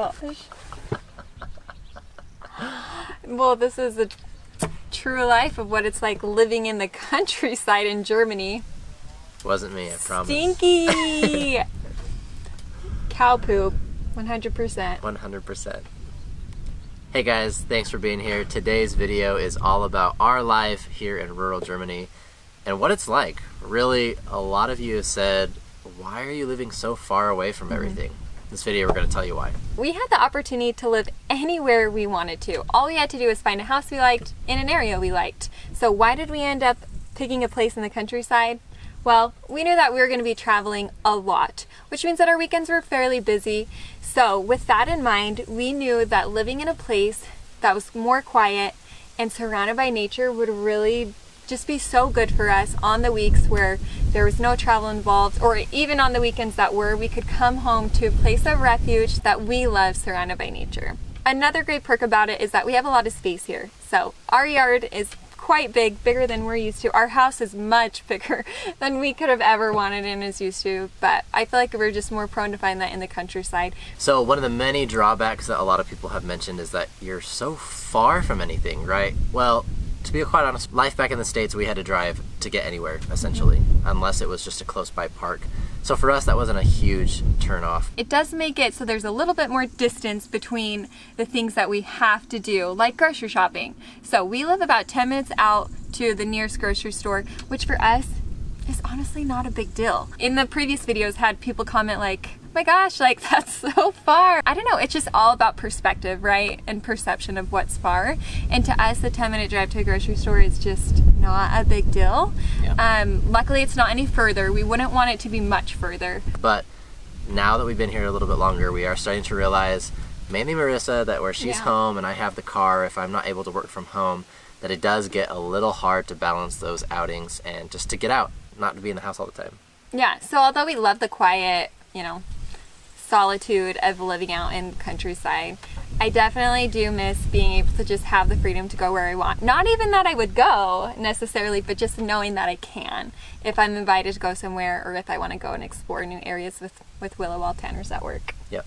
Gosh. Well, this is the true life of what it's like living in the countryside in Germany. Wasn't me, I promise. Stinky! Cow poop, 100%. 100%. Hey guys, thanks for being here. Today's video is all about our life here in rural Germany and what it's like. Really, a lot of you have said, why are you living so far away from everything? This video, we're going to tell you why. We had the opportunity to live anywhere we wanted to. All we had to do was find a house we liked in an area we liked. So why did we end up picking a place in the countryside? Well, we knew that we were going to be traveling a lot, which means that our weekends were fairly busy. So with that in mind, we knew that living in a place that was more quiet and surrounded by nature would really just be so good for us on the weeks where there was no travel involved, or even on the weekends that we could come home to a place of refuge that we love, surrounded by nature. Another great perk about it is that we have a lot of space here. So our yard is quite big, bigger than we're used to. Our house is much bigger than we could have ever wanted and is used to, but I feel like we're just more prone to find that in the countryside. So one of the many drawbacks that a lot of people have mentioned is that you're so far from anything, right? Well, to be quite honest, life back in the States, we had to drive to get anywhere, essentially, unless it was just a close by park. So for us, that wasn't a huge turnoff. It does make it so there's a little bit more distance between the things that we have to do, like grocery shopping. So we live about 10 minutes out to the nearest grocery store, which for us is honestly not a big deal. In the previous videos, had people comment like, oh my gosh, like that's so far. I don't know, it's just all about perspective, right? And perception of what's far. And to us, the 10-minute drive to a grocery store is just not a big deal. Yeah. Luckily, it's not any further. We wouldn't want it to be much further. But now that we've been here a little bit longer, we are starting to realize, mainly Marissa, that where she's home and I have the car, if I'm not able to work from home, that it does get a little hard to balance those outings and just to get out, not to be in the house all the time. Yeah, so although we love the quiet, solitude of living out in countryside, I definitely do miss being able to just have the freedom to go where I want. Not even that I would go necessarily, but just knowing that I can if I'm invited to go somewhere or if I want to go and explore new areas with Willow while Tanner's at work. Yep.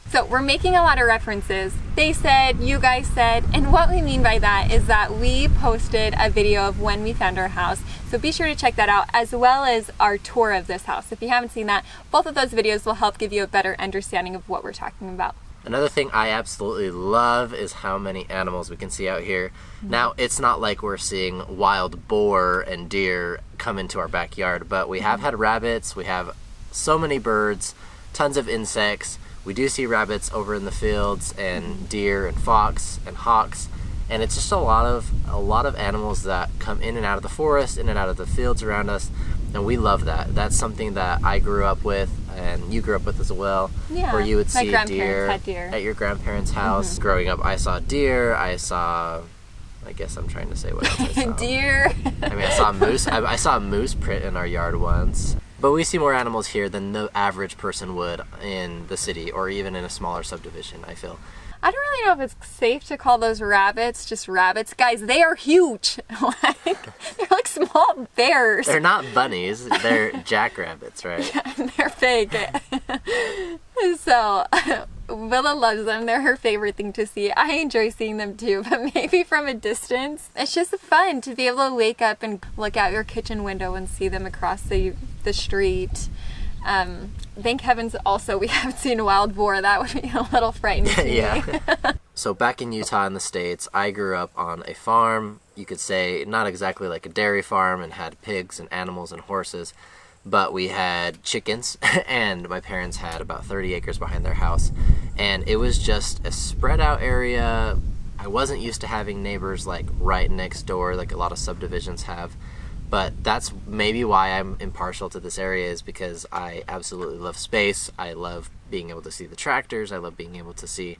So we're making a lot of references. They said, you guys said, and what we mean by that is that we posted a video of when we found our house. So be sure to check that out, as well as our tour of this house. If you haven't seen that, both of those videos will help give you a better understanding of what we're talking about. Another thing I absolutely love is how many animals we can see out here. Now, it's not like we're seeing wild boar and deer come into our backyard, but we have had rabbits, we have so many birds, tons of insects. We do see rabbits over in the fields, and deer and fox and hawks, and it's just a lot of animals that come in and out of the forest, in and out of the fields around us, and we love that. That's something that I grew up with, and you grew up with as well. Yeah, where you would see deer at your grandparents' house. Growing up, I saw deer. I guess I'm trying to say what else I saw. Deer. I mean, I saw a moose. I saw a moose print in our yard once. But we see more animals here than the average person would in the city or even in a smaller subdivision, I feel. I don't really know if it's safe to call those rabbits just rabbits. Guys, they are huge. They're like small bears. They're not bunnies. They're jackrabbits, right? Yeah, and they're big. So Willa loves them. They're her favorite thing to see. I enjoy seeing them too, but maybe from a distance. It's just fun to be able to wake up and look out your kitchen window and see them across the street. Thank heavens also we haven't seen a wild boar. That would be a little frightening to me. So back in Utah in the States, I grew up on a farm. You could say not exactly like a dairy farm, and had pigs and animals and horses, but we had chickens, and my parents had about 30 acres behind their house, and it was just a spread out area. I wasn't used to having neighbors like right next door like a lot of subdivisions have. But that's maybe why I'm impartial to this area, is because I absolutely love space. I love being able to see the tractors. I love being able to see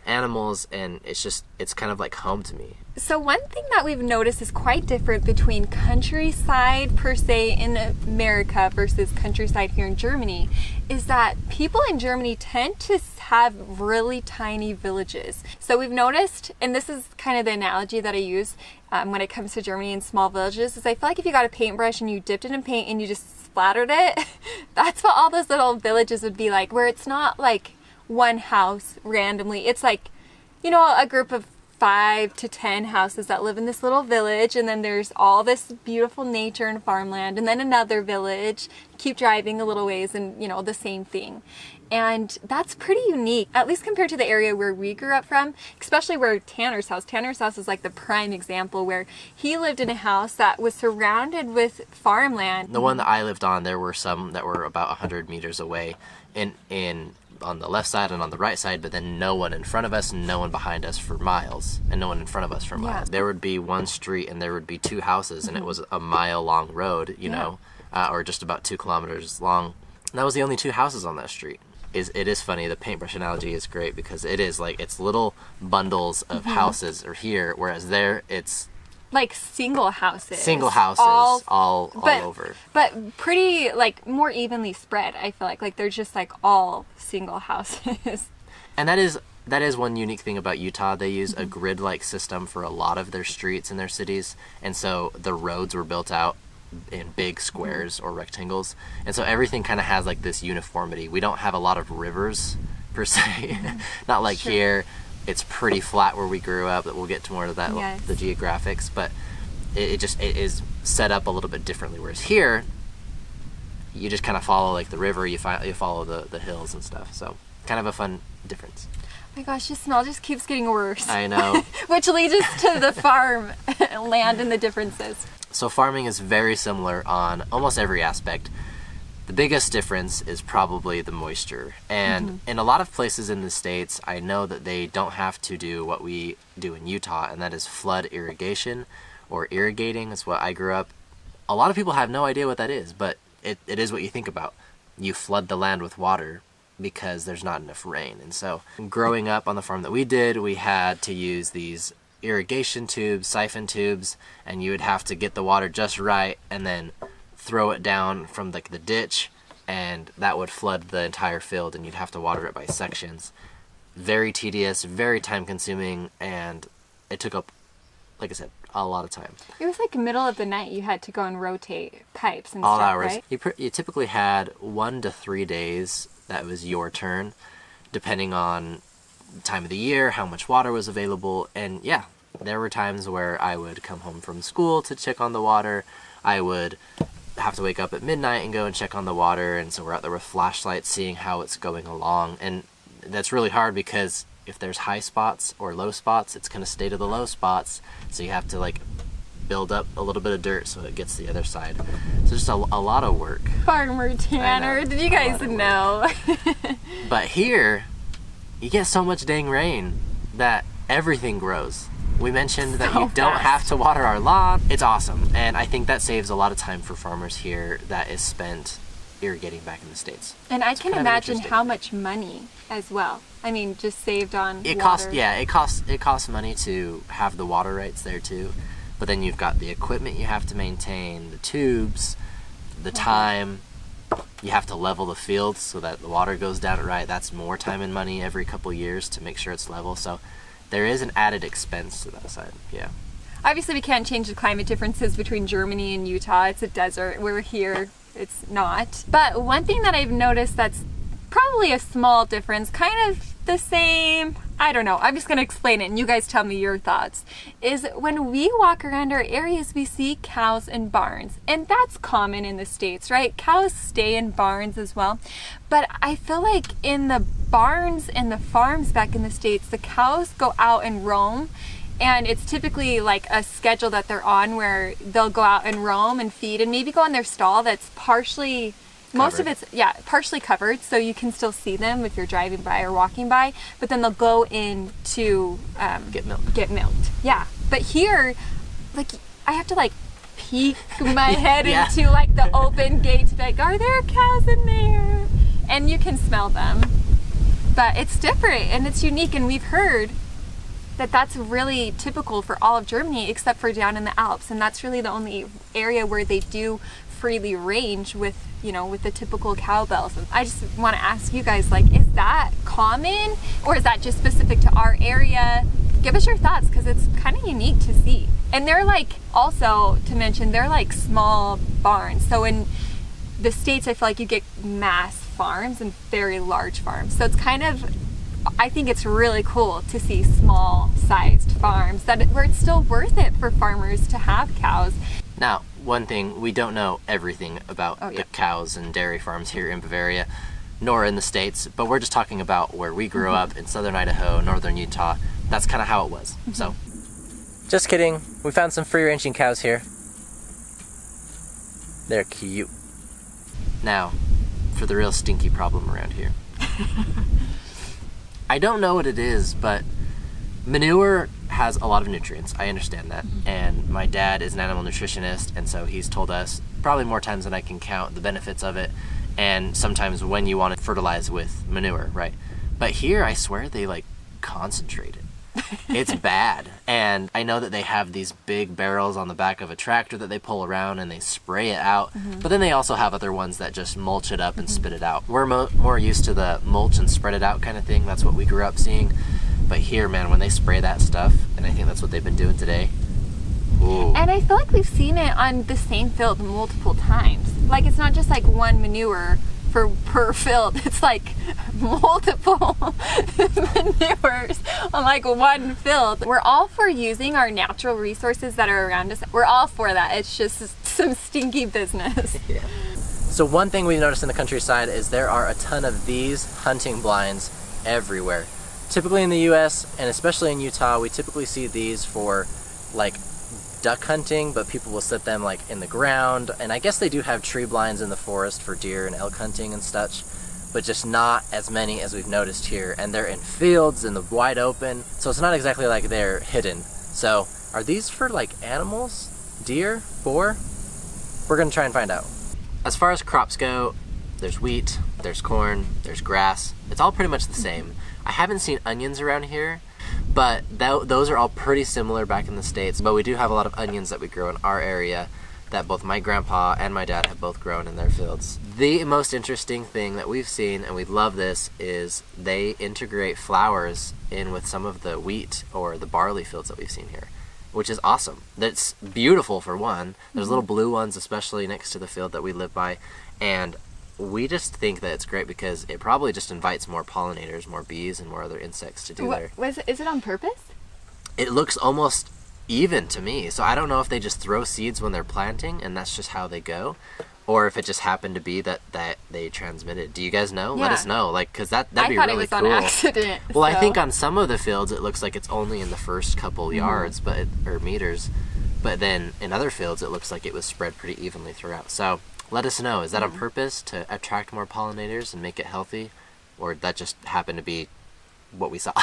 animals, and it's kind of like home to me. So one thing that we've noticed is quite different between countryside per se in America versus countryside here in Germany is that people in Germany tend to have really tiny villages. So we've noticed, and this is kind of the analogy that I use when it comes to Germany and small villages, is I feel like if you got a paintbrush and you dipped it in paint and you just splattered it, that's what all those little villages would be like, where it's not like one house randomly. It's like, you know, a group of 5 to 10 houses that live in this little village, and then there's all this beautiful nature and farmland, and then another village. Keep driving a little ways and, you know, the same thing. And that's pretty unique, at least compared to the area where we grew up from, especially where Tanner's house is like the prime example, where he lived in a house that was surrounded with farmland. The one that I lived on, there were some that were about 100 meters away in on the left side and on the right side, but then no one in front of us, no one behind us for miles, and no one in front of us for miles. There would be one street and there would be 2 houses, and it was a mile-long road, you know, or just about 2 kilometers long. And that was the only 2 houses on that street. It is funny, the paintbrush analogy is great, because it is like, it's little bundles of houses are here, whereas there it's like single houses all over, but pretty, like, more evenly spread. I feel like they're just like all single houses. And that is one unique thing about Utah. They use a grid-like system for a lot of their streets in their cities, and so the roads were built out in big squares or rectangles, and so everything kind of has like this uniformity. We don't have a lot of rivers per se. Not like here. It's pretty flat where we grew up. That we'll get to more of that, the geographics, but it is set up a little bit differently. Whereas here, you just kind of follow like the river. You follow the hills and stuff. So kind of a fun difference. Oh my gosh, the smell just keeps getting worse. I know. Which leads us to the farm land and the differences. So farming is very similar on almost every aspect. The biggest difference is probably the moisture. And in a lot of places in the States, I know that they don't have to do what we do in Utah, and that is flood irrigation or irrigating. That's what I grew up. A lot of people have no idea what that is, but it is what you think about. You flood the land with water because there's not enough rain. And so growing up on the farm that we did, we had to use these irrigation tubes, siphon tubes, and you would have to get the water just right and then throw it down from like the ditch, and that would flood the entire field, and you'd have to water it by sections. Very tedious, very time consuming, and it took up, like I said, a lot of time. It was like middle of the night. You had to go and rotate pipes and all stuff, hours. Right? You typically had 1 to 3 days that was your turn, depending on time of the year, how much water was available. And yeah, there were times where I would come home from school to check on the water. I would have to wake up at midnight and go and check on the water, and so we're out there with flashlights seeing how it's going along. And that's really hard, because if there's high spots or low spots, it's going to stay to the low spots, so you have to like build up a little bit of dirt so it gets to the other side. So just a lot of work. Farmer Tanner, did you guys know? But here you get so much dang rain that everything grows. We mentioned that you don't have to water our lawn. It's awesome, and I think that saves a lot of time for farmers here that is spent irrigating back in the States. And I can imagine how much money as well. I mean, just saved on water. It costs money to have the water rights there too, but then you've got the equipment you have to maintain, the tubes, the time. You have to level the field so that the water goes down right. That's more time and money every couple years to make sure it's level. So there is an added expense to that side, yeah. Obviously, we can't change the climate differences between Germany and Utah. It's a desert. We're here. It's not. But one thing that I've noticed that's probably a small difference, kind of the same, I don't know, I'm just going to explain it and you guys tell me your thoughts, is when we walk around our areas, we see cows in barns. And that's common in the States, right? Cows stay in barns as well. But I feel like in the barns and the farms back in the States, the cows go out and roam. And it's typically like a schedule that they're on where they'll go out and roam and feed and maybe go in their stall that's partially most of it's partially covered, so you can still see them if you're driving by or walking by, but then they'll go in to get milked. Yeah, but here, like, I have to like peek my head into like the open gate to be like, are there cows in there? And you can smell them, but it's different and it's unique, and we've heard that that's really typical for all of Germany except for down in the Alps, and that's really the only area where they do freely range with, you know, with the typical cowbells. And I just want to ask you guys, like, is that common or is that just specific to our area? Give us your thoughts, because it's kind of unique to see. And they're like, also to mention, they're like small barns. So in the States, I feel like you get mass farms and very large farms. So it's kind of, I think it's really cool to see small sized farms where it's still worth it for farmers to have cows. Now, one thing, we don't know everything about the cows and dairy farms here in Bavaria, nor in the States, but we're just talking about where we grew up in southern Idaho, northern Utah. That's kind of how it was. So, just kidding. We found some free ranging cows here. They're cute. Now, for the real stinky problem around here. I don't know what it is, but manure has a lot of nutrients. I understand that. And my dad is an animal nutritionist, and so he's told us probably more times than I can count the benefits of it, and sometimes when you want to fertilize with manure, right? But here, I swear they like concentrate it. It's bad. And I know that they have these big barrels on the back of a tractor that they pull around and they spray it out. But then they also have other ones that just mulch it up and spit it out. We're more used to the mulch and spread it out kind of thing. That's what we grew up seeing. But here, man, when they spray that stuff, and I think that's what they've been doing today. Ooh. And I feel like we've seen it on the same field multiple times. Like, it's not just like one manure per field. It's like multiple manures on like one field. We're all for using our natural resources that are around us. We're all for that. It's just some stinky business. Yeah. So one thing we noticed in the countryside is there are a ton of these hunting blinds everywhere. Typically in the US, and especially in Utah, we typically see these for like duck hunting, but people will set them like in the ground, and I guess they do have tree blinds in the forest for deer and elk hunting and such, but just not as many as we've noticed here, and they're in fields in the wide open, so it's not exactly like they're hidden. So are these for like animals? Deer? Boar? We're gonna try and find out. As far as crops go, there's wheat, there's corn, there's grass. It's all pretty much the same. I haven't seen onions around here, but those are all pretty similar back in the States. But we do have a lot of onions that we grow in our area that both my grandpa and my dad have both grown in their fields. The most interesting thing that we've seen, and we love this, is they integrate flowers in with some of the wheat or the barley fields that we've seen here, which is awesome. That's beautiful for one. There's little blue ones, especially next to the field that we live by, and we just think that it's great because it probably just invites more pollinators, more bees, and more other insects to do there. Is it on purpose? It looks almost even to me. So I don't know if they just throw seeds when they're planting and that's just how they go, or if it just happened to be that they transmitted. Do you guys know? Yeah. Let us know, like, because that'd be really cool. I thought it was on accident. Well, so. I think on some of the fields it looks like it's only in the first couple yards, or meters, but then in other fields it looks like it was spread pretty evenly throughout. So let us know, is that on purpose to attract more pollinators and make it healthy, or that just happened to be what we saw?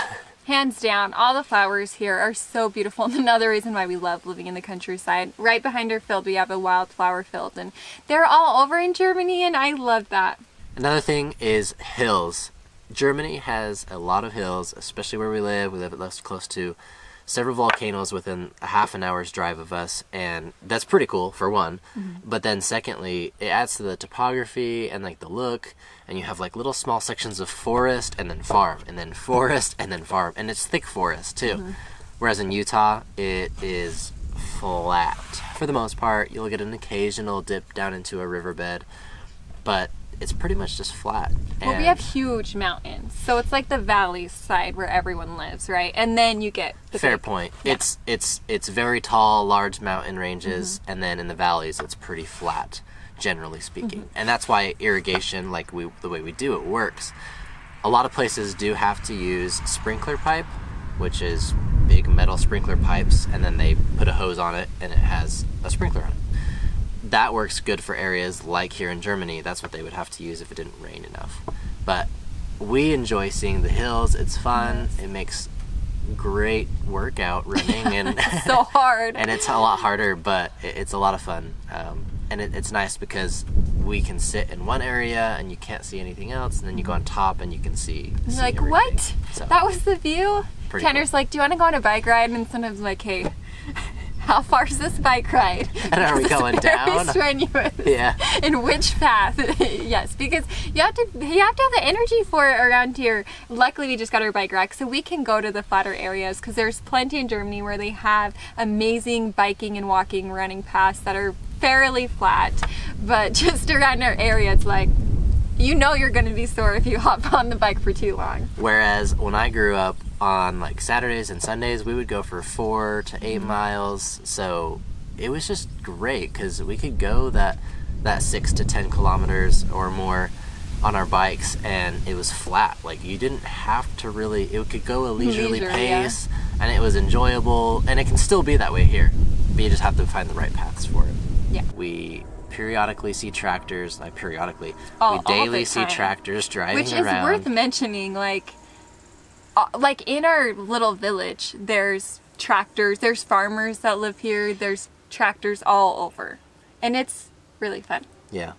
Hands down, all the flowers here are so beautiful. And another reason why we love living in the countryside. Right behind our field, we have a wildflower field, and they're all over in Germany, and I love that. Another thing is hills. Germany has a lot of hills, especially where we live. We live close to several volcanoes within a half an hour's drive of us, and that's pretty cool for one. But then secondly, it adds to the topography and like the look, and you have like little small sections of forest and then farm and then forest and then farm, and it's thick forest too. Whereas in Utah it is flat for the most part. You'll get an occasional dip down into a riverbed, but it's pretty much just flat. Well, we have huge mountains, so it's like the valley side where everyone lives, right? And then you get the fair point. Yeah. It's very tall, large mountain ranges, and then in the valleys it's pretty flat, generally speaking. And that's why irrigation, like the way we do it, works. A lot of places do have to use sprinkler pipe, which is big metal sprinkler pipes, and then they put a hose on it and it has a sprinkler on it. That works good for areas like here in Germany. That's what they would have to use if it didn't rain enough. But we enjoy seeing the hills. It's fun. It makes great workout running, and so hard. And it's a lot harder, but it's a lot of fun. And it's nice because we can sit in one area and you can't see anything else, and then you go on top and you can see like, everything. What? So, that was the view? Tanner's cool. like, do you want to go on a bike ride? And sometimes I'm like, hey, how far is this bike ride? And are we going down? Strenuous. Yeah. In which path? Yes, because you have to have the energy for it around here. Luckily, we just got our bike rack, so we can go to the flatter areas, because there's plenty in Germany where they have amazing biking and walking, running paths that are fairly flat, but just around our area, it's like you know you're going to be sore if you hop on the bike for too long. Whereas when I grew up, on like Saturdays and Sundays, we would go for 4 to 8 miles. So it was just great because we could go that 6 to 10 kilometers or more on our bikes, and it was flat. Like, you didn't have to really, it could go a leisurely pace, and it was enjoyable, and it can still be that way here, but you just have to find the right paths for it. Yeah. We periodically see tractors, we all daily the see time. tractors driving Which around. is worth mentioning, like in our little village, there's tractors, there's farmers that live here, there's tractors all over, and it's really fun. Yeah.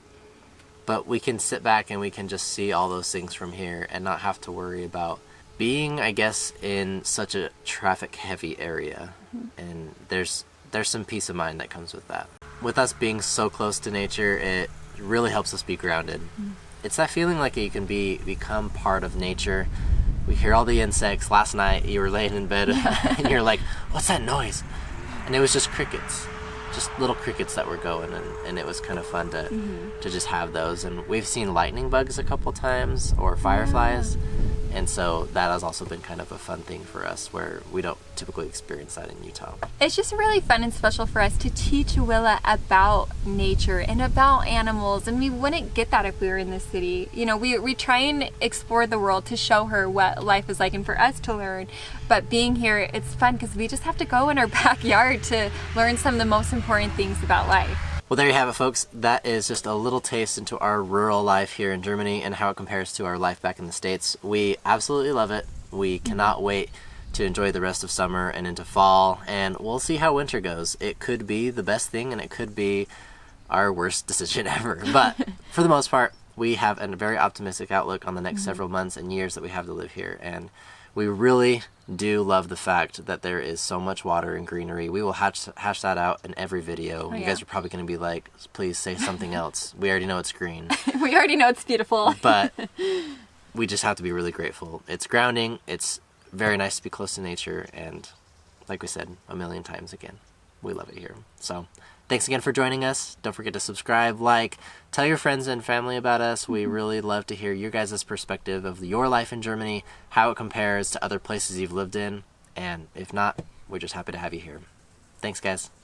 But we can sit back and we can just see all those things from here and not have to worry about being, I guess, in such a traffic-heavy area. And there's some peace of mind that comes with that. With us being so close to nature, it really helps us be grounded. It's that feeling like you can become part of nature. We hear all the insects. Last night, you were laying in bed and you're like, what's that noise? And it was just crickets. Just little crickets that were going, and it was kind of fun to just have those. And we've seen lightning bugs a couple times, or fireflies, and so that has also been kind of a fun thing for us where we don't typically experience that in Utah. It's just really fun and special for us to teach Willa about nature and about animals, and we wouldn't get that if we were in the city. You know, we try and explore the world to show her what life is like and for us to learn, but being here, it's fun because we just have to go in our backyard to learn some of the most important things about life. Well, there you have it, folks. That is just a little taste into our rural life here in Germany and how it compares to our life back in the States. We absolutely love it. We cannot wait to enjoy the rest of summer and into fall, and we'll see how winter goes. It could be the best thing, and it could be our worst decision ever. But for the most part, we have a very optimistic outlook on the next several months and years that we have to live here, and we really do love the fact that there is so much water and greenery. We will hash that out in every video. You guys are probably going to be like, please say something else. We already know it's green. We already know it's beautiful. But we just have to be really grateful. It's grounding. It's very nice to be close to nature. And like we said a million times again, we love it here. So thanks again for joining us. Don't forget to subscribe, tell your friends and family about us. We really love to hear your guys' perspective of your life in Germany, how it compares to other places you've lived in, and if not, we're just happy to have you here. Thanks, guys.